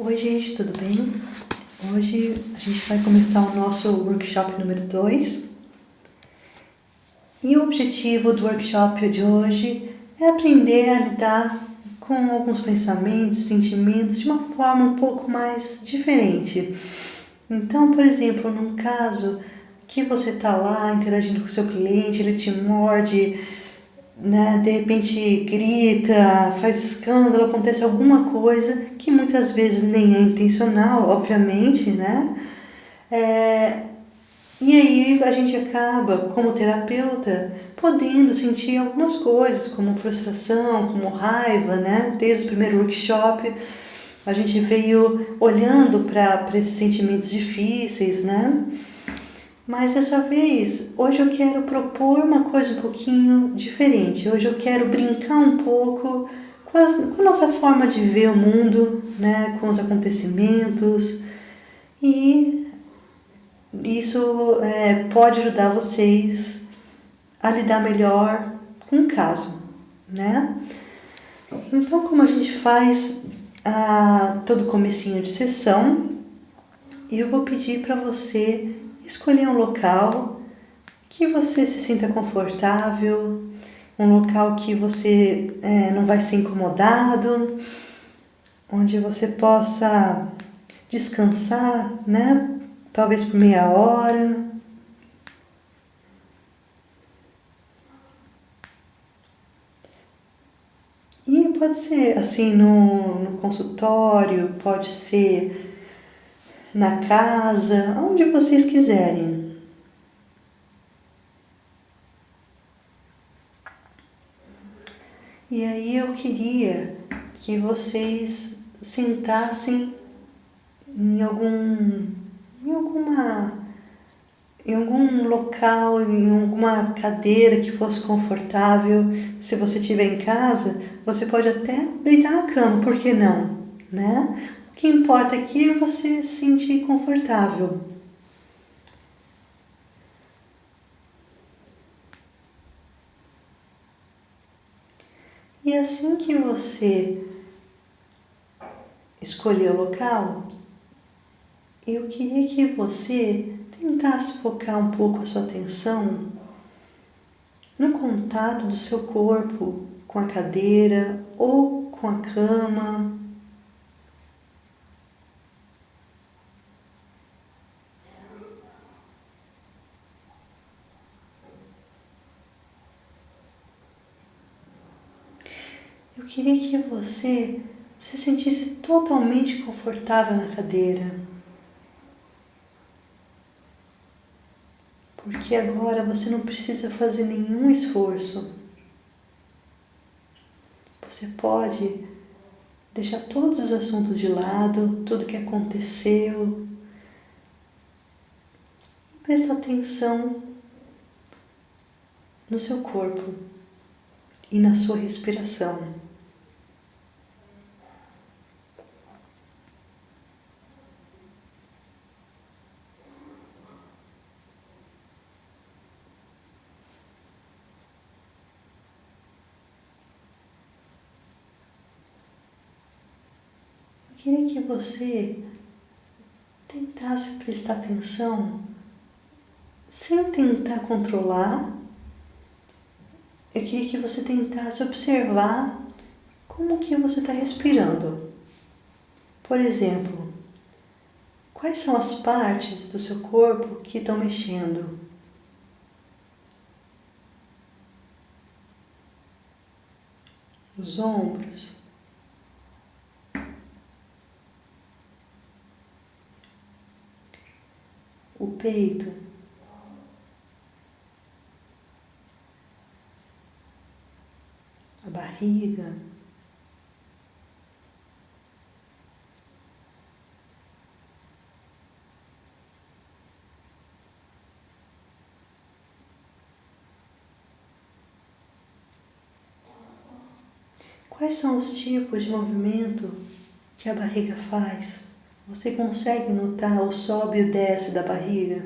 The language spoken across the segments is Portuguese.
Oi, gente, tudo bem? Hoje a gente vai começar o nosso workshop número 2 e o objetivo do workshop de hoje é aprender a lidar com alguns pensamentos, sentimentos de uma forma um pouco mais diferente. Então, por exemplo, num caso que você está lá interagindo com o seu cliente, ele te morde, né, de repente grita, faz escândalo, acontece alguma coisa que muitas vezes nem é intencional, obviamente, né? E aí a gente acaba, como terapeuta, podendo sentir algumas coisas, como frustração, como raiva, né? Desde o primeiro workshop, a gente veio olhando para esses sentimentos difíceis, né? Mas dessa vez, hoje eu quero propor uma coisa um pouquinho diferente. Hoje eu quero brincar um pouco com a nossa forma de ver o mundo, né? Com os acontecimentos. E isso pode ajudar vocês a lidar melhor com o caso, né? Então, como a gente faz todo comecinho de sessão, eu vou pedir para você escolher um local que você se sinta confortável, um local que você não vai ser incomodado, onde você possa descansar, né? Talvez por meia hora. E pode ser assim no consultório, pode ser na casa, onde vocês quiserem. E aí eu queria que vocês sentassem em em alguma, em algum local, em alguma cadeira que fosse confortável. Se você estiver em casa, você pode até deitar na cama, por que não, né? O que importa aqui é você se sentir confortável. E assim que você escolher o local, eu queria que você tentasse focar um pouco a sua atenção no contato do seu corpo com a cadeira ou com a cama. Eu queria que você se sentisse totalmente confortável na cadeira, porque agora você não precisa fazer nenhum esforço. Você pode deixar todos os assuntos de lado, tudo que aconteceu, e prestar atenção no seu corpo e na sua respiração. Eu queria que você tentasse prestar atenção sem tentar controlar. Eu queria que você tentasse observar como que você está respirando. Por exemplo, quais são as partes do seu corpo que estão mexendo? Os ombros, o peito, a barriga. Quais são os tipos de movimento que a barriga faz? Você consegue notar o sobe e o desce da barriga?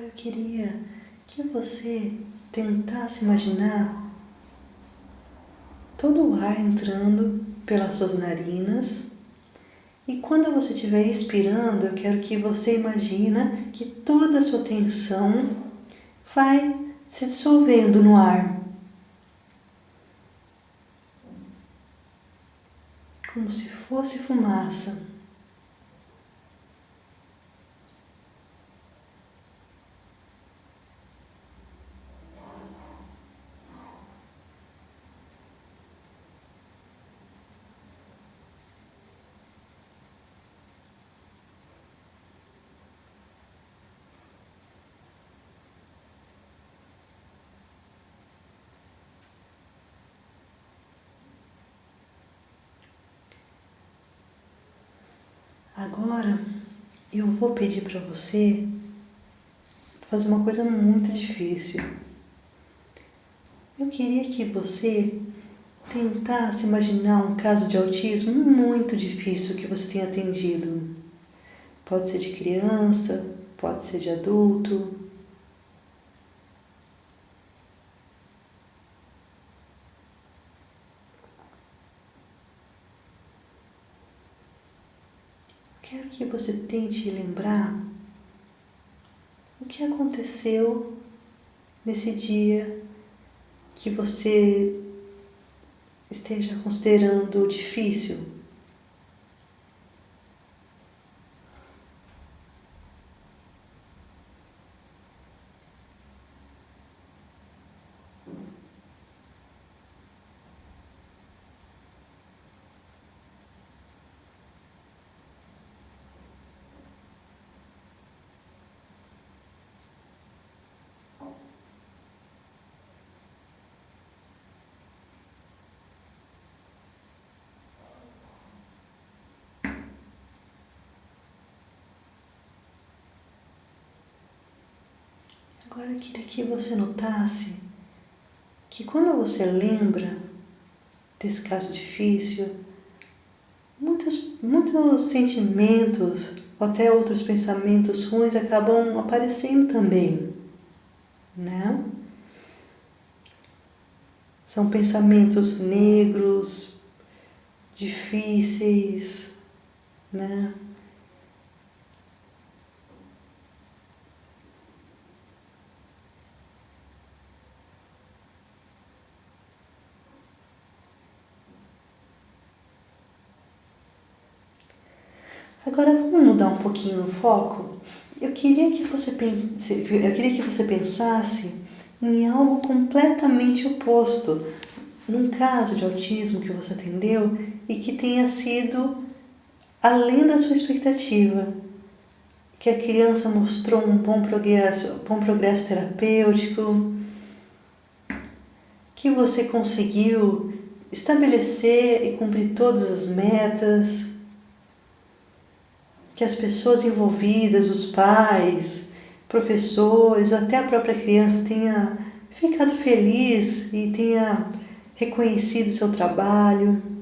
Agora eu queria que você tentasse imaginar todo o ar entrando pelas suas narinas. E quando você estiver expirando, eu quero que você imagine que toda a sua tensão vai se dissolvendo no ar. Como se fosse fumaça. Agora eu vou pedir para você fazer uma coisa muito difícil. Eu queria que você tentasse imaginar um caso de autismo muito difícil que você tenha atendido. Pode ser de criança, pode ser de adulto. Quero que você tente lembrar o que aconteceu nesse dia que você esteja considerando difícil. Agora eu queria que você notasse que quando você lembra desse caso difícil, muitos sentimentos ou até outros pensamentos ruins acabam aparecendo também, né? São pensamentos negros, difíceis, né? Agora vamos mudar um pouquinho o foco. Eu queria que você pensasse em algo completamente oposto, num caso de autismo que você atendeu e que tenha sido além da sua expectativa, que a criança mostrou um bom progresso terapêutico, que você conseguiu estabelecer e cumprir todas as metas, que as pessoas envolvidas, os pais, professores, até a própria criança tenha ficado feliz e tenha reconhecido o seu trabalho.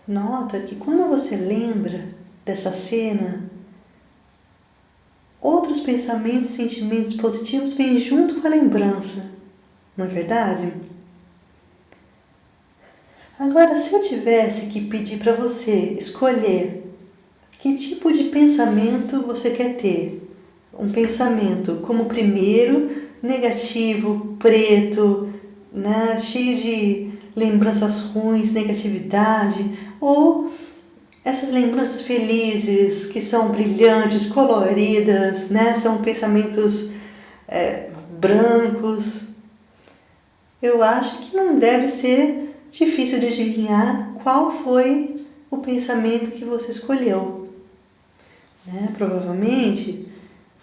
Nota que quando você lembra dessa cena, outros pensamentos e sentimentos positivos vêm junto com a lembrança, não é verdade? Agora, se eu tivesse que pedir para você escolher que tipo de pensamento você quer ter, um pensamento como primeiro, negativo, preto, né, cheio de lembranças ruins, negatividade, ou essas lembranças felizes, que são brilhantes, coloridas, né, são pensamentos brancos. Eu acho que não deve ser difícil de adivinhar qual foi o pensamento que você escolheu, né? Provavelmente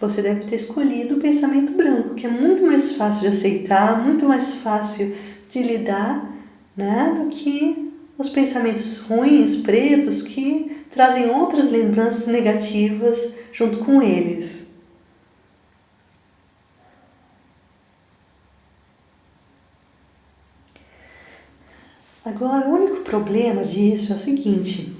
você deve ter escolhido o pensamento branco, que é muito mais fácil de aceitar, muito mais fácil de lidar, né, do que os pensamentos ruins, pretos, que trazem outras lembranças negativas junto com eles. Agora, o único problema disso é o seguinte,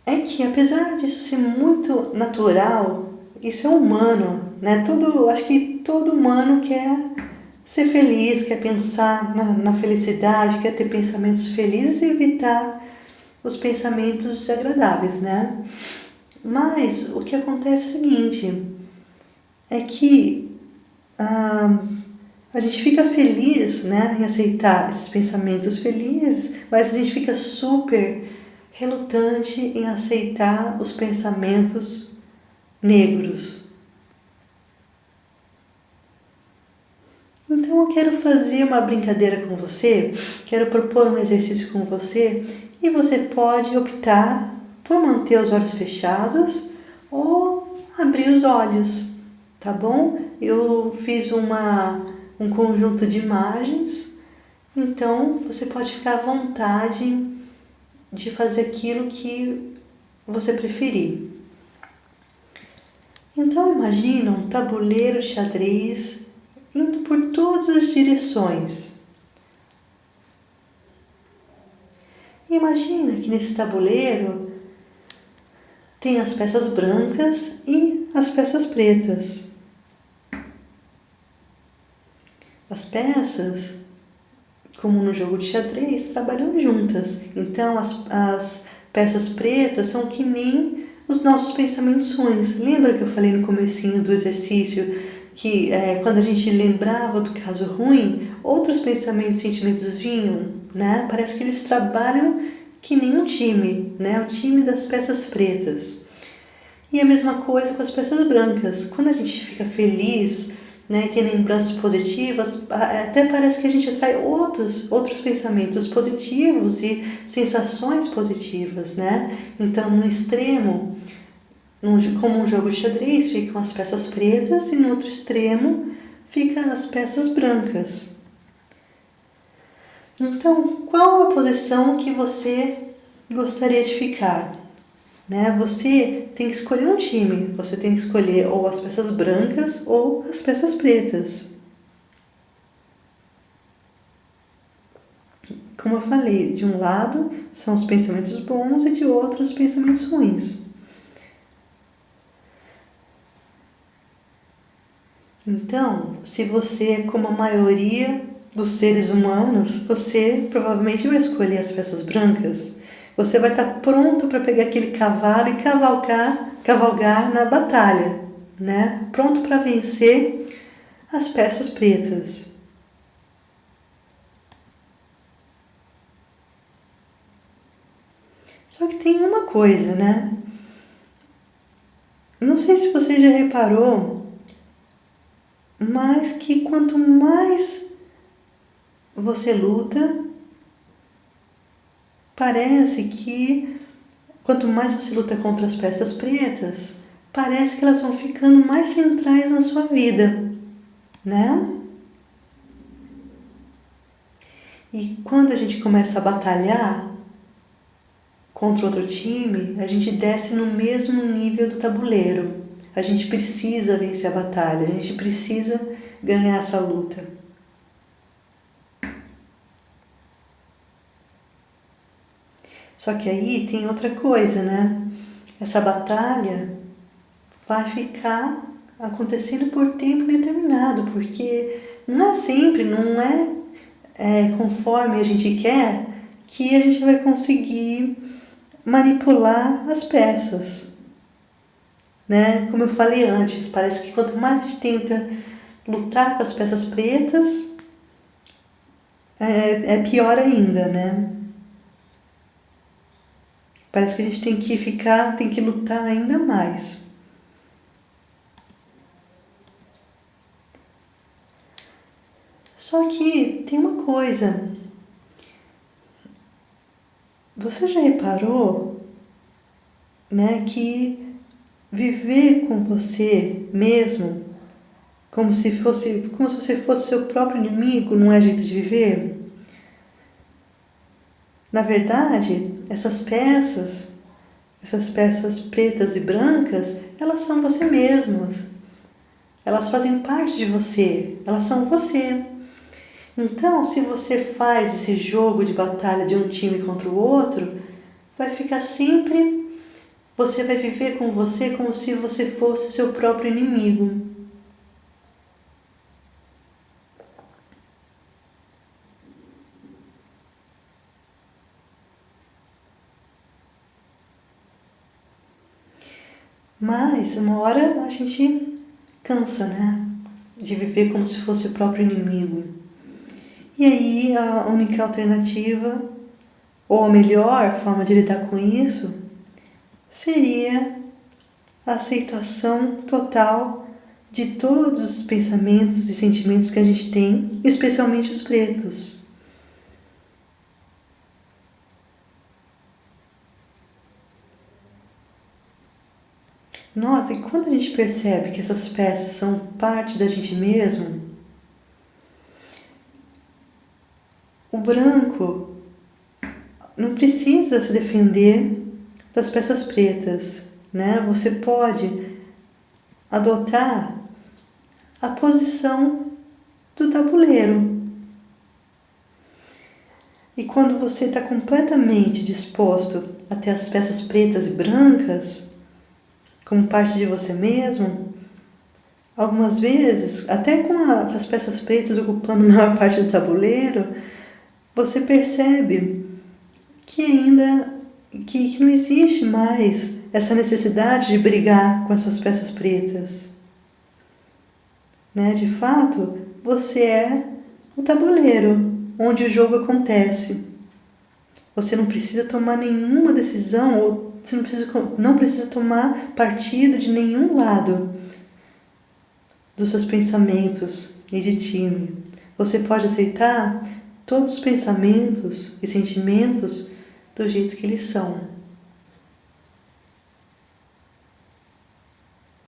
é que apesar disso ser muito natural, isso é humano, né? Acho que todo humano quer ser feliz, quer pensar na felicidade, quer ter pensamentos felizes e evitar os pensamentos desagradáveis, né? Mas o que acontece é o seguinte, é que a gente fica feliz, né, em aceitar esses pensamentos felizes, mas a gente fica super relutante em aceitar os pensamentos negros. Então eu quero fazer uma brincadeira com você, quero propor um exercício com você e você pode optar por manter os olhos fechados ou abrir os olhos, tá bom? Eu fiz um conjunto de imagens, então você pode ficar à vontade de fazer aquilo que você preferir. Então imagina um tabuleiro de xadrez indo por todas as direções. Imagina que nesse tabuleiro tem as peças brancas e as peças pretas. As peças, como no jogo de xadrez, trabalham juntas. Então as peças pretas são que nem os nossos pensamentos ruins. Lembra que eu falei no comecinho do exercício que quando a gente lembrava do caso ruim, outros pensamentos e sentimentos vinham, né? Parece que eles trabalham que nem um time, né? O time das peças pretas. E a mesma coisa com as peças brancas. Quando a gente fica feliz, né, e tem lembranças positivas, até parece que a gente atrai outros pensamentos positivos e sensações positivas, né? Então, no extremo, como um jogo de xadrez, ficam as peças pretas e no outro extremo ficam as peças brancas. Então, qual a posição que você gostaria de ficar? Né? Você tem que escolher um time, você tem que escolher ou as peças brancas ou as peças pretas. Como eu falei, de um lado são os pensamentos bons e de outro os pensamentos ruins. Então, se você é como a maioria dos seres humanos, você provavelmente vai escolher as peças brancas. Você vai estar pronto para pegar aquele cavalo e cavalgar na batalha, né? Pronto para vencer as peças pretas. Só que tem uma coisa, né? Não sei se você já reparou, mas que quanto mais você luta, parece que quanto mais você luta contra as peças pretas, parece que elas vão ficando mais centrais na sua vida, né? E quando a gente começa a batalhar contra outro time, a gente desce no mesmo nível do tabuleiro. A gente precisa vencer a batalha, a gente precisa ganhar essa luta. Só que aí tem outra coisa, né? Essa batalha vai ficar acontecendo por tempo determinado, porque não é sempre, não é conforme a gente quer que a gente vai conseguir manipular as peças, né? Como eu falei antes, parece que quanto mais a gente tenta lutar com as peças pretas, é pior ainda, né? Parece que a gente tem que lutar ainda mais. Só que tem uma coisa. Você já reparou, né, que viver com você mesmo como se você fosse seu próprio inimigo, não é jeito de viver? Na verdade, essas peças pretas e brancas, elas são você mesmas. Elas fazem parte de você, elas são você. Então, se você faz esse jogo de batalha de um time contra o outro, vai ficar sempre... Você vai viver com você como se você fosse seu próprio inimigo. Mas, uma hora a gente cansa, né? De viver como se fosse o próprio inimigo. E aí, a única alternativa, ou a melhor forma de lidar com isso, seria a aceitação total de todos os pensamentos e sentimentos que a gente tem, especialmente os pretos. Nota que quando a gente percebe que essas peças são parte da gente mesmo, o branco não precisa se defender das peças pretas, né? Você pode adotar a posição do tabuleiro. E quando você está completamente disposto a ter as peças pretas e brancas como parte de você mesmo, algumas vezes, até com as peças pretas ocupando a maior parte do tabuleiro, você percebe que ainda que não existe mais essa necessidade de brigar com essas peças pretas. Né? De fato, você é o tabuleiro onde o jogo acontece. Você não precisa tomar nenhuma decisão, ou você não precisa tomar partido de nenhum lado dos seus pensamentos e de time. Você pode aceitar todos os pensamentos e sentimentos do jeito que eles são.